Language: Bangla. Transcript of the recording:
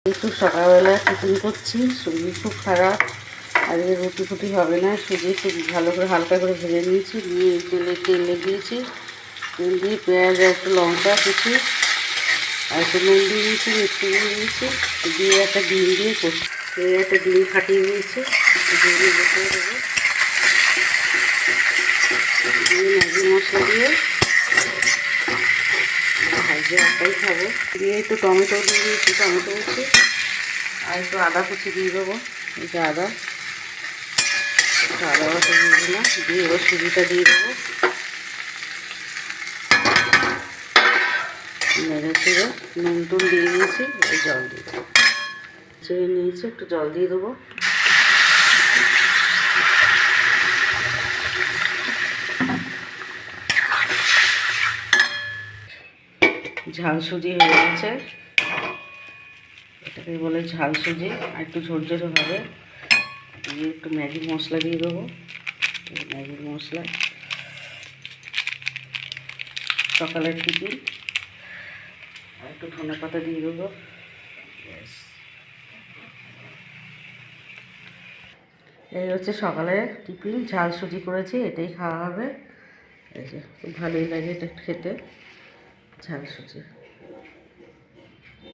একটু সকালবেলা টিফিন করছি। শরীর খুব খারাপ, আজকে রুটি ফুটি হবে না। সুজি একটু ভালো করে হালকা করে ভেজে নিয়েছি, নিয়ে তেলে দিয়েছি। তেল দিয়ে পেঁয়াজ আর একটু লঙ্কা কুচি আর একটু নুন দিয়ে দিয়েছি, মিষ্টি দিয়ে দিয়েছি, দিয়ে একটা ডিম দিয়ে করছি। একটা ডিম ফাটিয়ে দিয়েছি, ডিম বসিয়ে দেবো, দিয়ে ম্যাগি মশলা দিয়ে ভাজে একটাই খাবো। দিয়ে একটু টমেটো দিয়ে দিয়েছি, টমেটো কুচি আর একটু আদা কুচি দিয়ে দেবো। এই যে আদা বাটা দিয়ে দিলাম, দিয়ে এবার সুজিটা দিয়ে দেবো, নেড়ে চেড়ে নুন টুন দিয়ে দিয়েছি, এই জল দিয়ে দেবো, চেড়ে নিয়েছি, একটু জল দিয়ে দেবো। ঝাল সুজি হয়ে গেছে, এটাকে বলে ঝাল সুজি। আর একটু ঝরঝরে হবে, দিয়ে একটু ম্যাগি মশলা দিয়ে দেবো, ম্যাগি মশলা, সকালের টিফিন। আর একটু ধনে পাতা দিয়ে দেবো, ব্যাস। এই হচ্ছে সকালের টিফিন, ঝাল সুজি করেছি, এটাই খাওয়া হবে। এই যে খুব ভালোই লাগে এটা খেতে, ঝাল সুজি।